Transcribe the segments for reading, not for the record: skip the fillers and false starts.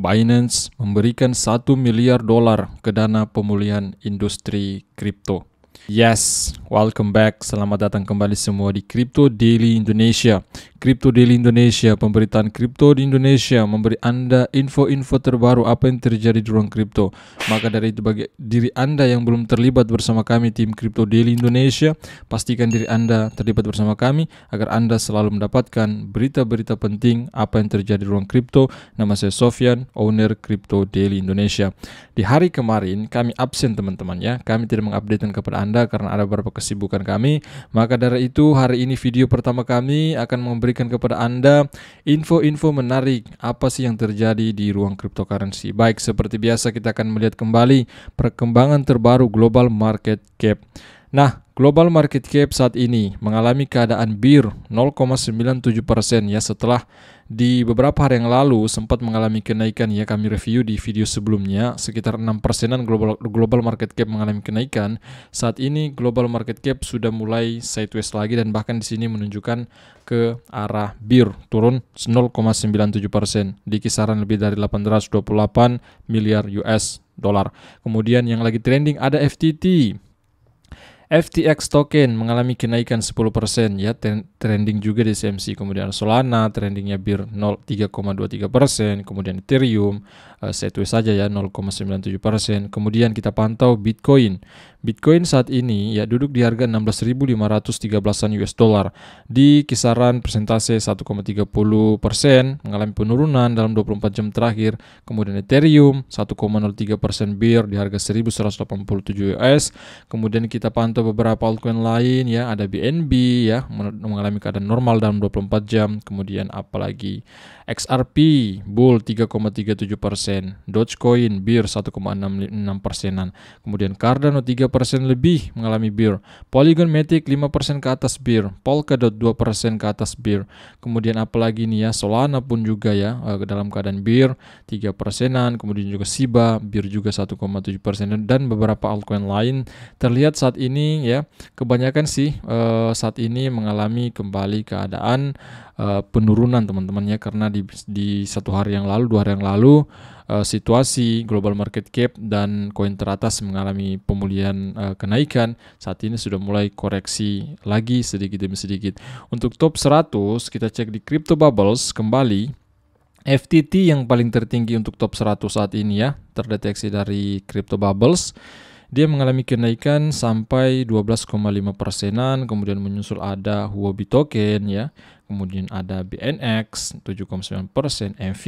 Binance memberikan 1 miliar dolar ke dana pemulihan industri kripto. Yes, welcome back. Selamat datang kembali semua di Crypto Daily Indonesia. Crypto Daily Indonesia, pemberitaan kripto di Indonesia, memberi Anda info-info terbaru apa yang terjadi di ruang kripto. Maka dari itu, bagi diri Anda yang belum terlibat bersama kami tim Crypto Daily Indonesia, pastikan diri Anda terlibat bersama kami agar Anda selalu mendapatkan berita-berita penting apa yang terjadi di ruang kripto. Nama saya Sofyan, owner Crypto Daily Indonesia. Di hari kemarin kami absen teman-teman ya. Kami tidak mengupdatekan kepada Anda karena ada beberapa kesibukan kami. Maka dari itu hari ini video pertama kami akan memberikan kepada Anda info-info menarik apa sih yang terjadi di ruang cryptocurrency. Baik, seperti biasa kita akan melihat kembali perkembangan terbaru global market cap. Nah, global market cap saat ini mengalami keadaan bear 0,97% ya, setelah di beberapa hari yang lalu sempat mengalami kenaikan ya, kami review di video sebelumnya sekitar 6%-an global market cap mengalami kenaikan. Saat ini global market cap sudah mulai sideways lagi dan bahkan di sini menunjukkan ke arah bear, turun 0,97% di kisaran lebih dari 828 miliar US dollar. Kemudian yang lagi trending ada FTT. FTX token mengalami kenaikan 10% ya, trending juga di CMC. Kemudian Solana trendingnya bear 3,23%, kemudian Ethereum sideways saja ya 0,97%. Kemudian kita pantau Bitcoin. Bitcoin saat ini ya duduk di harga 16.513 US dollar di kisaran persentase 1,30%, mengalami penurunan dalam 24 jam terakhir. Kemudian Ethereum 1,03% bear di harga 1.187 US. Kemudian kita pantau beberapa altcoin lain ya, ada BNB ya mengalami keadaan normal dalam 24 jam. Kemudian apalagi XRP bull 3,37%, Dogecoin bear 1,66%-an. Kemudian Cardano 3% lebih mengalami bear, Polygon Matic 5% ke atas bear, Polkadot 2% ke atas bear. Kemudian apalagi nih ya, Solana pun juga ya dalam keadaan bear 3%-an. Kemudian juga Shiba bear juga 1,7%, dan beberapa altcoin lain terlihat saat ini ya kebanyakan sih saat ini mengalami kembali keadaan penurunan teman-teman ya, karena di satu hari yang lalu, 2 hari yang lalu situasi global market cap dan koin teratas mengalami pemulihan kenaikan. Saat ini sudah mulai koreksi lagi sedikit demi sedikit. Untuk top 100 kita cek di Crypto Bubbles kembali. FTT yang paling tertinggi untuk top 100 saat ini ya, terdeteksi dari Crypto Bubbles. Dia mengalami kenaikan sampai 12,5%-an, kemudian menyusul ada Huobi token ya, kemudian ada BNX 7,9%, MV,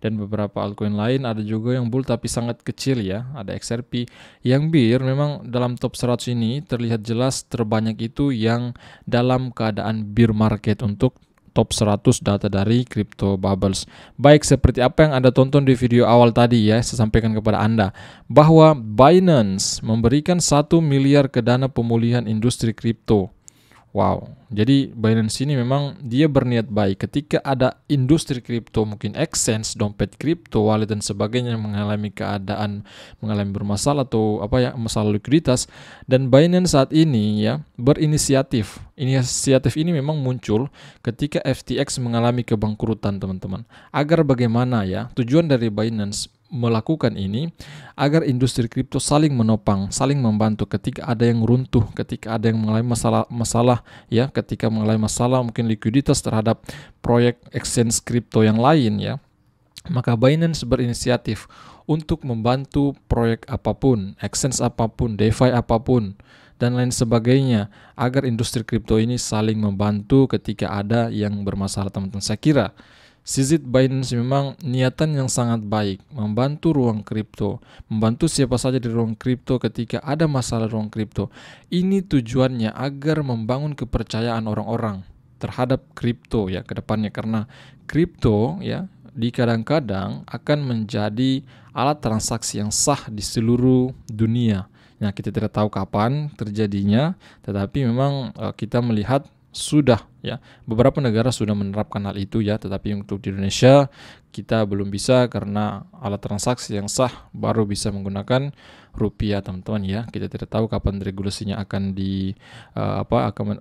dan beberapa altcoin lain ada juga yang bull tapi sangat kecil ya, ada XRP. Yang bear memang dalam top 100 ini terlihat jelas terbanyak itu yang dalam keadaan bear market untuk top 100 data dari Crypto Bubbles. Baik, seperti apa yang Anda tonton di video awal tadi ya, saya sampaikan kepada Anda bahwa Binance memberikan 1 miliar ke dana pemulihan industri kripto. Wow, jadi Binance ini memang dia berniat baik ketika ada industri kripto, mungkin exchange, dompet kripto, wallet dan sebagainya mengalami bermasalah atau masalah likuiditas, dan Binance saat ini ya berinisiatif. Inisiatif ini memang muncul ketika FTX mengalami kebangkrutan teman-teman. Agar bagaimana ya, tujuan dari Binance melakukan ini agar industri kripto saling menopang, saling membantu ketika ada yang runtuh, ketika ada yang mengalami masalah ya, ketika mengalami masalah mungkin likuiditas terhadap proyek exchange kripto yang lain ya. Maka Binance berinisiatif untuk membantu proyek apapun, exchange apapun, DeFi apapun dan lain sebagainya, agar industri kripto ini saling membantu ketika ada yang bermasalah teman-teman. Saya kira Sisi Binance memang niatan yang sangat baik, membantu ruang kripto, membantu siapa saja di ruang kripto ketika ada masalah ruang kripto. Ini tujuannya agar membangun kepercayaan orang-orang terhadap kripto ya ke depannya, karena kripto ya di kadang-kadang akan menjadi alat transaksi yang sah di seluruh dunia. Nah, kita tidak tahu kapan terjadinya, tetapi memang kita melihat sudah ya. Beberapa negara sudah menerapkan hal itu ya, tetapi untuk di Indonesia kita belum bisa karena alat transaksi yang sah baru bisa menggunakan rupiah, teman-teman ya. Kita tidak tahu kapan regulasinya akan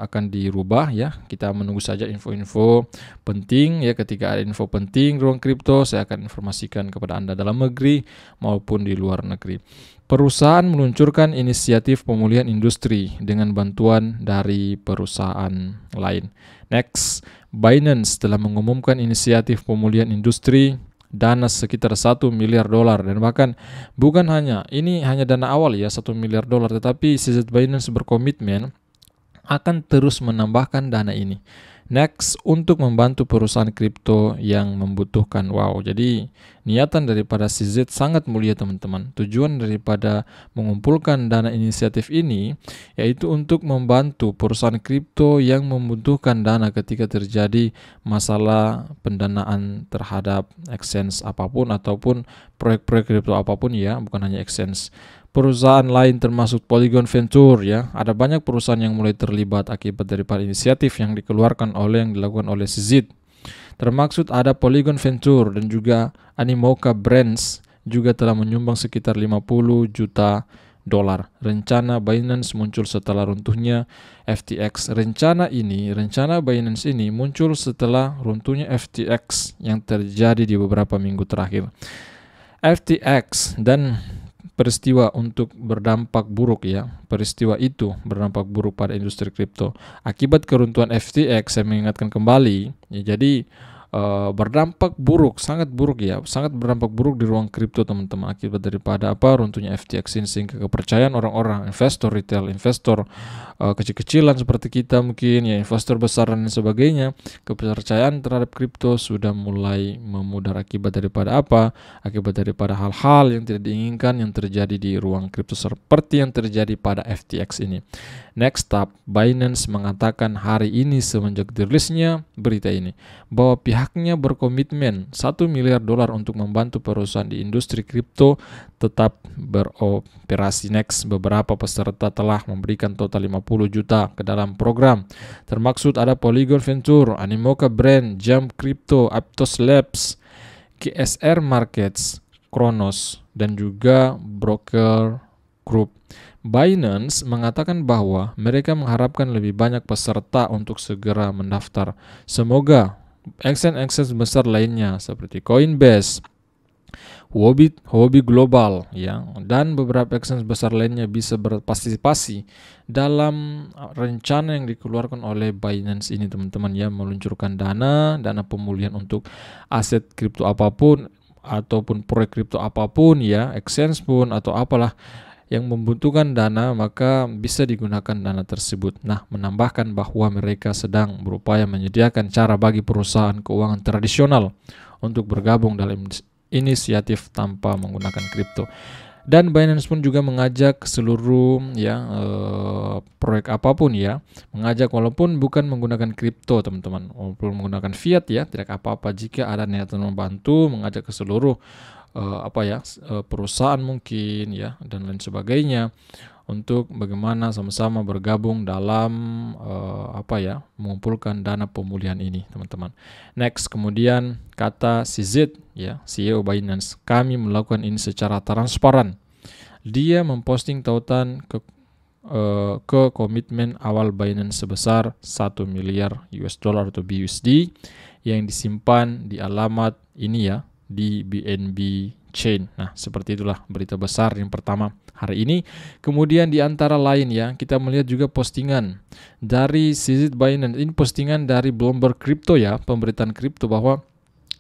akan dirubah ya. Kita menunggu saja info-info penting ya. Ketika ada info penting ruang kripto, saya akan informasikan kepada Anda dalam negeri maupun di luar negeri. Perusahaan meluncurkan inisiatif pemulihan industri dengan bantuan dari perusahaan lain. Next, Binance telah mengumumkan inisiatif pemulihan industri dana sekitar $1 miliar, dan bahkan bukan ini hanya dana awal ya, $1 miliar, tetapi CZ Binance berkomitmen akan terus menambahkan dana ini. Next, untuk membantu perusahaan kripto yang membutuhkan. Wow, jadi niatan daripada CZ sangat mulia, teman-teman. Tujuan daripada mengumpulkan dana inisiatif ini yaitu untuk membantu perusahaan kripto yang membutuhkan dana ketika terjadi masalah pendanaan terhadap exchange apapun ataupun proyek-proyek kripto apapun ya, bukan hanya exchange. Perusahaan lain termasuk Polygon Venture ya. Ada banyak perusahaan yang mulai terlibat akibat daripada inisiatif yang dilakukan oleh CZ. Termaksud ada Polygon Venture dan juga Animoca Brands juga telah menyumbang sekitar $50 juta. Rencana Binance muncul setelah runtuhnya FTX. Rencana Binance ini muncul setelah runtuhnya FTX yang terjadi di beberapa minggu terakhir. FTX dan peristiwa itu berdampak buruk pada industri kripto. Akibat keruntuhan FTX, saya mengingatkan kembali ya, jadi berdampak buruk, sangat berdampak buruk di ruang kripto, teman-teman, akibat daripada runtuhnya FTX ini, sehingga kepercayaan orang-orang, investor retail, investor kecil-kecilan seperti kita mungkin ya, investor besar dan sebagainya, kepercayaan terhadap kripto sudah mulai memudar akibat daripada hal-hal yang tidak diinginkan yang terjadi di ruang kripto seperti yang terjadi pada FTX ini. Next up, Binance mengatakan hari ini semenjak dirilisnya berita ini bahwa pihaknya berkomitmen $1 miliar untuk membantu perusahaan di industri kripto tetap beroperasi. Next, beberapa peserta telah memberikan total $50 juta ke dalam program. Termaksud ada Polygon Venture, Animoca Brand, Jump Crypto, Aptos Labs, GSR Markets, Kronos, dan juga Broker Group. Binance mengatakan bahwa mereka mengharapkan lebih banyak peserta untuk segera mendaftar. Semoga exchange besar lainnya seperti Coinbase, Huobi Global ya, dan beberapa exchange besar lainnya bisa berpartisipasi dalam rencana yang dikeluarkan oleh Binance ini, teman-teman ya, meluncurkan dana pemulihan untuk aset kripto apapun ataupun proyek kripto apapun ya, exchange pun atau apalah yang membutuhkan dana, maka bisa digunakan dana tersebut. Nah, menambahkan bahwa mereka sedang berupaya menyediakan cara bagi perusahaan keuangan tradisional untuk bergabung dalam inisiatif tanpa menggunakan kripto. Dan Binance pun juga mengajak seluruh proyek apapun ya, mengajak walaupun bukan menggunakan kripto, teman-teman, walaupun menggunakan fiat ya, tidak apa-apa jika ada niatan membantu, mengajak ke seluruh perusahaan mungkin ya dan lain sebagainya untuk bagaimana sama-sama bergabung dalam mengumpulkan dana pemulihan ini, teman-teman. Next, kemudian kata CZ ya, CEO Binance, kami melakukan ini secara transparan. Dia memposting tautan ke komitmen awal Binance sebesar $1 miliar atau BUSD yang disimpan di alamat ini ya, di BNB Chain. Nah, seperti itulah berita besar yang pertama hari ini. Kemudian di antara lain ya, kita melihat juga postingan dari CZ Binance. Ini postingan dari Bloomberg Crypto ya, pemberitaan kripto, bahwa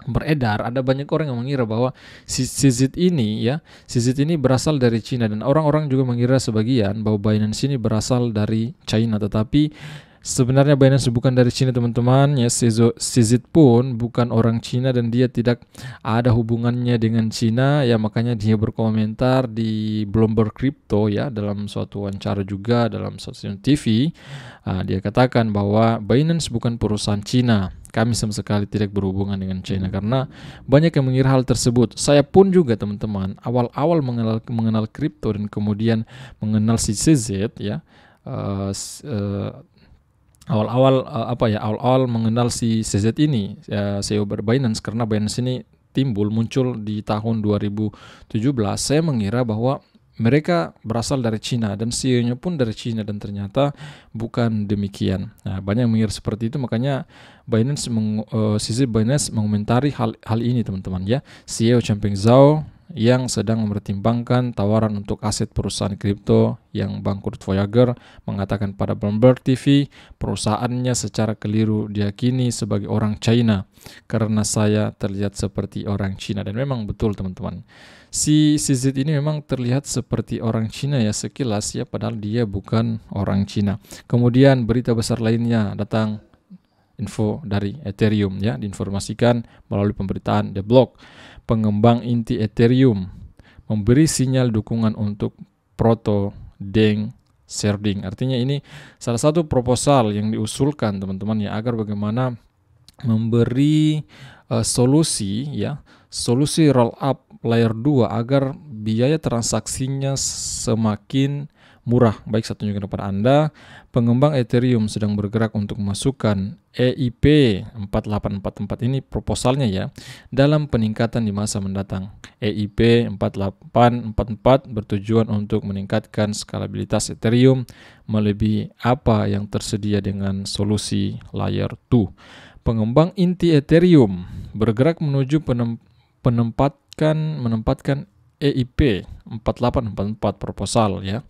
beredar ada banyak orang yang mengira bahwa CZ ini berasal dari Cina, dan orang-orang juga mengira sebagian bahwa Binance ini berasal dari China, tetapi sebenarnya Binance bukan dari Cina, teman-teman ya. CZ pun bukan orang Cina dan dia tidak ada hubungannya dengan Cina ya, makanya dia berkomentar di Bloomberg Crypto ya, dalam suatu wawancara juga dalam stasiun TV. Dia katakan bahwa Binance bukan perusahaan Cina, kami sama sekali tidak berhubungan dengan China, karena banyak yang mengira hal tersebut. Saya pun juga, teman-teman, awal-awal mengenal kripto dan kemudian mengenal si CZ ya, awal-awal awal-awal mengenal si CZ ini, CEO Binance, karena Binance ini muncul di tahun 2017. Saya mengira bahwa mereka berasal dari Cina dan CEO-nya pun dari Cina, dan ternyata bukan demikian. Nah, banyak yang mengira seperti itu, makanya CZ Binance mengomentari hal ini, teman-teman ya. CEO Changpeng Zhao yang sedang mempertimbangkan tawaran untuk aset perusahaan kripto yang bangkrut Voyager mengatakan pada Bloomberg TV, perusahaannya secara keliru diyakini sebagai orang China karena saya terlihat seperti orang Cina. Dan memang betul, teman-teman. Si CZ ini memang terlihat seperti orang Cina ya sekilas ya, padahal dia bukan orang Cina. Kemudian berita besar lainnya datang, info dari Ethereum ya, diinformasikan melalui pemberitaan The Block. Pengembang inti Ethereum memberi sinyal dukungan untuk Proto Deng Sharding. Artinya ini salah satu proposal yang diusulkan, teman-teman ya, agar bagaimana memberi solusi roll up layer 2 agar biaya transaksinya semakin murah. Baik, saya tunjukkan kepada Anda. Pengembang Ethereum sedang bergerak untuk memasukkan EIP 4844 ini proposalnya ya, dalam peningkatan di masa mendatang. EIP 4844 bertujuan untuk meningkatkan skalabilitas Ethereum melebihi apa yang tersedia dengan solusi layer 2. Pengembang inti Ethereum bergerak menuju menempatkan EIP 4844 proposal ya.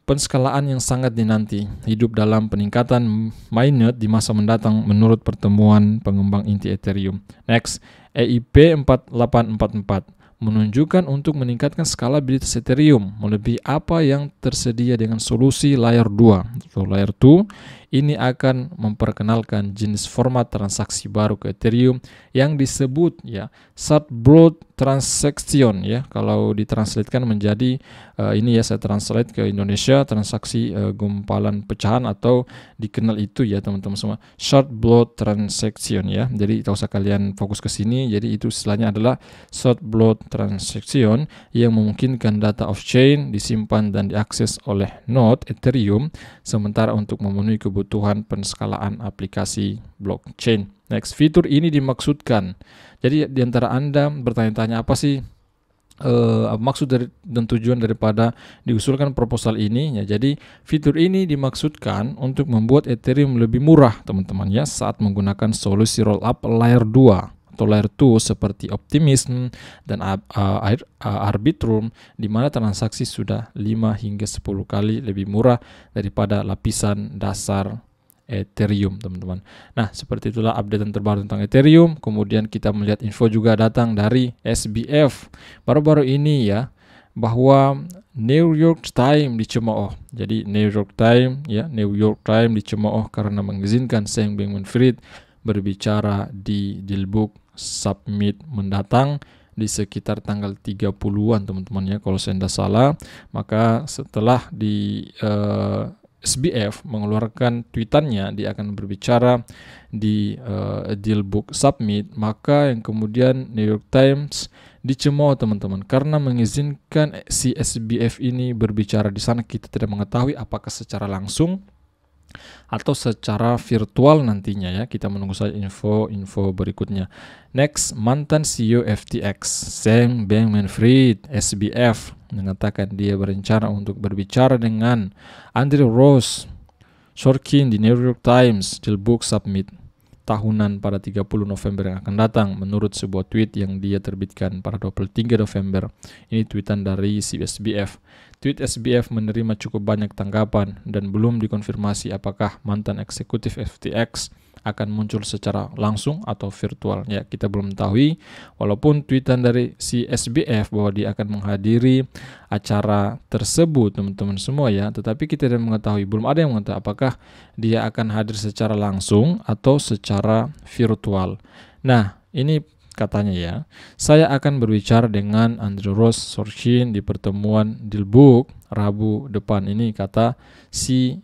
Penskalaan yang sangat dinanti hidup dalam peningkatan mainnet di masa mendatang menurut pertemuan pengembang inti Ethereum. Next, EIP 4844 menunjukkan untuk meningkatkan skalabilitas Ethereum melebihi apa yang tersedia dengan solusi layer 2. So, layer 2 ini akan memperkenalkan jenis format transaksi baru ke Ethereum yang disebut ya short block transaction ya. Kalau ditranslatekan menjadi ini ya, saya translate ke Indonesia, transaksi gumpalan pecahan, atau dikenal itu ya teman-teman semua, short block transaction ya. Jadi tidak usah kalian fokus ke sini. Jadi itu istilahnya adalah short block transaction yang memungkinkan data off-chain disimpan dan diakses oleh node Ethereum sementara untuk memenuhi kebutuhan penskalaan aplikasi blockchain. Next, fitur ini dimaksudkan. Jadi di antara Anda bertanya-tanya apa sih maksud dan tujuan daripada diusulkan proposal ini ya. Jadi fitur ini dimaksudkan untuk membuat Ethereum lebih murah, teman-teman ya, saat menggunakan solusi roll up layer 2 atau layer 2 seperti Optimism dan Arbitrum, di mana transaksi sudah 5 hingga 10 kali lebih murah daripada lapisan dasar Ethereum, teman-teman. Nah, seperti itulah update terbaru tentang Ethereum. Kemudian kita melihat info juga datang dari SBF baru-baru ini ya, bahwa New York Times dicemooh. Jadi New York Times dicemooh karena mengizinkan Sam Bankman-Fried berbicara di Dealbook Summit mendatang di sekitar tanggal 30-an, teman-teman ya, kalau saya tidak salah. Maka setelah di SBF mengeluarkan tweetannya, dia akan berbicara di Dealbook Summit, maka yang kemudian New York Times dicemooh, teman-teman, karena mengizinkan si SBF ini berbicara di sana. Kita tidak mengetahui apakah secara langsung atau secara virtual nantinya ya. Kita menunggu saja info berikutnya. Next, mantan CEO FTX Sam Bankman-Fried SBF mengatakan dia berencana untuk berbicara dengan Andrew Ross Sorkin di New York Times Dealbook Summit tahunan pada 30 November yang akan datang, menurut sebuah tweet yang dia terbitkan pada 23 November. Ini tweetan dari SBF. Tweet SBF menerima cukup banyak tanggapan dan belum dikonfirmasi apakah mantan eksekutif FTX akan muncul secara langsung atau virtual. Ya, kita belum mengetahui, walaupun tweetan dari si SBF bahwa dia akan menghadiri acara tersebut, teman-teman semua ya, tetapi kita tidak mengetahui, belum ada yang mengetahui apakah dia akan hadir secara langsung atau secara virtual. Nah, ini katanya ya, saya akan berbicara dengan Andrew Ross Sorkin di pertemuan Dealbook Rabu depan. Ini kata si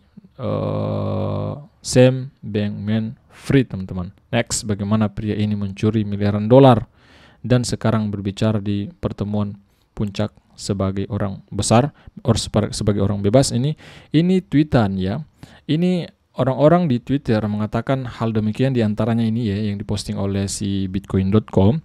Sam Bankman-Fried, teman-teman. Next, bagaimana pria ini mencuri miliaran dolar dan sekarang berbicara di pertemuan puncak sebagai orang besar, sebagai orang bebas. Ini tweetan ya. Ini orang-orang di Twitter mengatakan hal demikian, diantaranya ini ya yang diposting oleh si Bitcoin.com,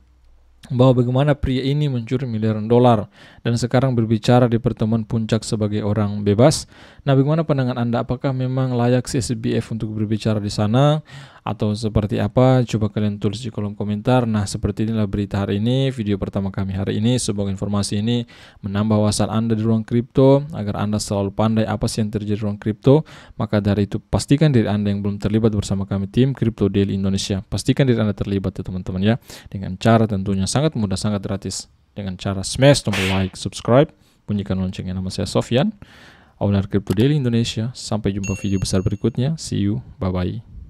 bahwa bagaimana pria ini mencuri miliaran dolar dan sekarang berbicara di pertemuan puncak sebagai orang bebas. Nah, bagaimana pandangan Anda? Apakah memang layak si SBF untuk berbicara di sana atau seperti apa? Coba kalian tulis di kolom komentar. Nah, seperti inilah berita hari ini, video pertama kami hari ini. Semoga informasi ini menambah wawasan Anda di ruang kripto agar Anda selalu pandai apa sih yang terjadi di ruang kripto. Maka dari itu pastikan diri Anda yang belum terlibat bersama kami tim Crypto Daily Indonesia. Pastikan diri Anda terlibat ya teman-teman ya, dengan cara tentunya sangat mudah, sangat gratis, dengan cara smash tombol like, subscribe, bunyikan loncengnya. Nama saya Sofyan, owner Crypto Daily Indonesia. Sampai jumpa video besar berikutnya. See you, bye bye.